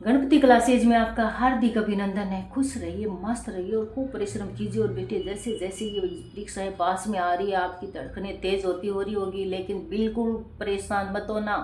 Ganpati classes में आपका हार्दिक अभिनंदन है। खुश रहिए, मस्त रहिए और खूब परिश्रम कीजिए। और बेटे जैसे जैसे ये परीक्षाएं पास में आ रही है, आपकी धड़कनें तेज होती हो रही होगी, लेकिन बिल्कुल परेशान मत होना।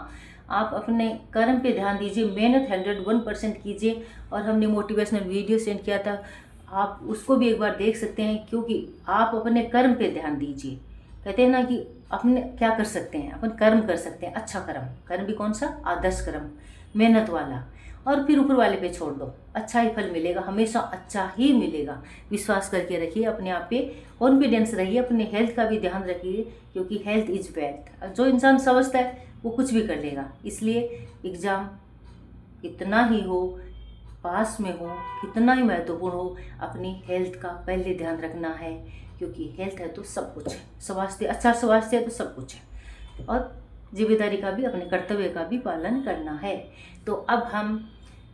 आप अपने कर्म पे ध्यान दीजिए, मेहनत 101% कीजिए। और हमने मोटिवेशनल वीडियो सेंड किया था, आप उसको भी एक बार देख सकते हैं, क्योंकि आप अपने कर्म पे ध्यान दीजिए। कहते हैं ना कि अपने क्या कर सकते हैं, अपन कर्म कर सकते हैं, अच्छा कर्म। कर्म भी कौन सा? आदर्श कर्म, मेहनत वाला। और फिर ऊपर वाले पे छोड़ दो, अच्छा ही फल मिलेगा, हमेशा अच्छा ही मिलेगा। विश्वास करके रखिए अपने आप पे, कॉन्फिडेंस रहिए, अपने हेल्थ का भी ध्यान रखिए, क्योंकि हेल्थ इज वेल्थ। जो इंसान समझता है वो कुछ भी कर लेगा। इसलिए एग्ज़ाम कितना ही हो, पास में हो, कितना ही महत्वपूर्ण हो, अपनी हेल्थ का पहले ध्यान रखना है, क्योंकि हेल्थ है तो सब कुछ है। स्वास्थ्य अच्छा, स्वास्थ्य है तो सब कुछ है। और जिम्मेदारी का भी, अपने कर्तव्य का भी पालन करना है। तो अब हम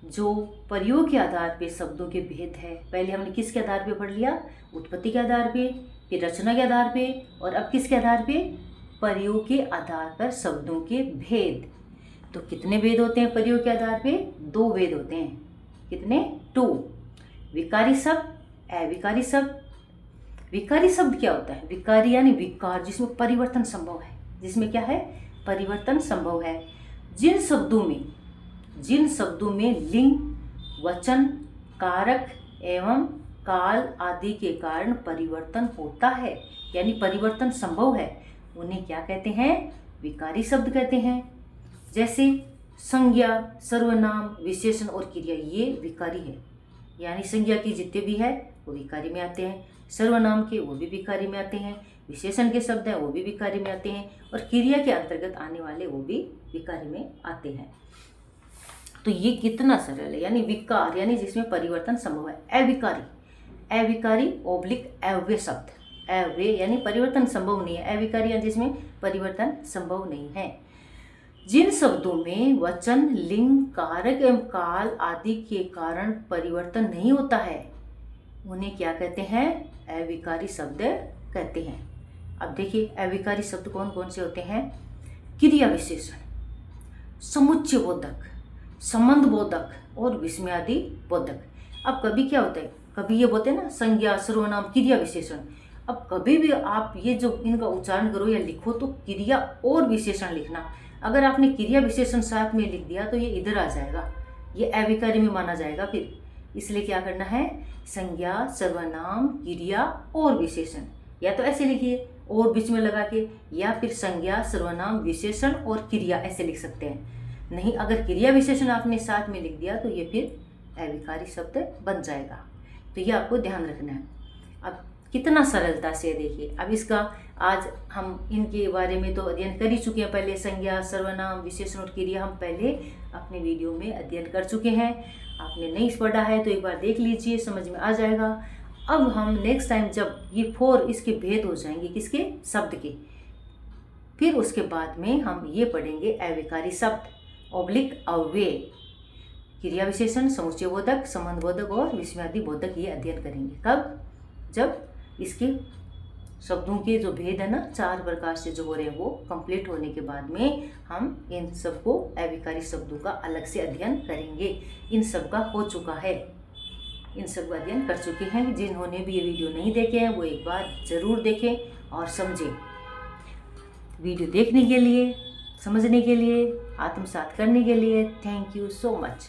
जो प्रयोग के आधार पे शब्दों के भेद है, पहले हमने किसके आधार पे पढ़ लिया? उत्पत्ति के आधार पे, फिर रचना के आधार पे, और अब किसके आधार पे? प्रयोग के आधार पर शब्दों के भेद। तो कितने भेद होते हैं प्रयोग के आधार पे? 2 भेद होते हैं। कितने? 2। विकारी शब्द, अविकारी शब्द। विकारी शब्द क्या होता है? विकारी यानी विकार, जिसमें परिवर्तन संभव है। जिसमें क्या है? परिवर्तन संभव है। जिन शब्दों में लिंग, वचन, कारक एवं काल आदि के कारण परिवर्तन होता है, यानी परिवर्तन संभव है, उन्हें क्या कहते हैं? विकारी शब्द कहते हैं। जैसे संज्ञा, सर्वनाम, विशेषण और क्रिया, ये विकारी है। यानी संज्ञा की जितने भी है वो विकारी में आते हैं, सर्वनाम के वो भी विकारी में आते हैं, विशेषण के शब्द हैं वो भी विकारी में आते हैं, और क्रिया के अंतर्गत आने वाले वो भी विकारी में आते हैं। तो ये कितना सरल है, यानी विकार यानी जिसमें परिवर्तन संभव है। अविकारी ओब्लिक अव्यय शब्द, अव्यय यानी परिवर्तन संभव नहीं है, अविकारी यानी जिसमें परिवर्तन संभव नहीं है। जिन शब्दों में वचन, लिंग, कारक एवं काल आदि के कारण परिवर्तन नहीं होता है, उन्हें क्या कहते हैं? अविकारी शब्द कहते हैं। अब देखिए अविकारी शब्द कौन कौन से होते हैं? क्रिया विशेषण, समुच्चय बोधक, संबंध बोधक और विस्मयादि बोधक। अब कभी क्या होता है, कभी ये बोलते हैं ना संज्ञा, सर्वनाम, क्रिया विशेषण। अब कभी भी आप ये जो इनका उच्चारण करो या लिखो तो क्रिया और विशेषण लिखना। अगर आपने क्रिया विशेषण साथ में लिख दिया तो ये इधर आ जाएगा, ये अविकारी में माना जाएगा फिर। इसलिए क्या करना है? संज्ञा, सर्वनाम, क्रिया और विशेषण, या तो ऐसे लिखिए और बीच में लगा के, या फिर संज्ञा, सर्वनाम, विशेषण और क्रिया ऐसे लिख सकते हैं। नहीं, अगर क्रिया विशेषण आपने साथ में लिख दिया तो ये फिर अविकारी शब्द बन जाएगा। तो ये आपको ध्यान रखना है। अब कितना सरलता से देखिए, अब इसका आज हम इनके बारे में तो अध्ययन कर ही चुके हैं। पहले संज्ञा, सर्वनाम, विशेषण और क्रिया हम पहले अपने वीडियो में अध्ययन कर चुके हैं। आपने नहीं पढ़ा है तो एक बार देख लीजिए, समझ में आ जाएगा। अब हम नेक्स्ट टाइम जब ये 4 इसके भेद हो जाएंगे, किसके? शब्द के, फिर उसके बाद में हम ये पढ़ेंगे अविकारी शब्द ओब्लिक अव्यय, क्रिया विशेषण, समुच्चय बोधक, संबंध बोधक और विस्मयादि बोधक, ये अध्ययन करेंगे। कब? जब इसके शब्दों के जो भेद है ना 4 प्रकार से जो हो रहे हैं वो कंप्लीट होने के बाद में हम इन सबको अविकारी शब्दों का अलग से अध्ययन करेंगे। इन सब का हो चुका है, इन सब का अध्ययन कर चुके हैं। जिन्होंने भी ये वीडियो नहीं देखे हैं वो एक बार ज़रूर देखें और समझें। वीडियो देखने के लिए, समझने के लिए, आत्मसात करने के लिए थैंक यू सो मच।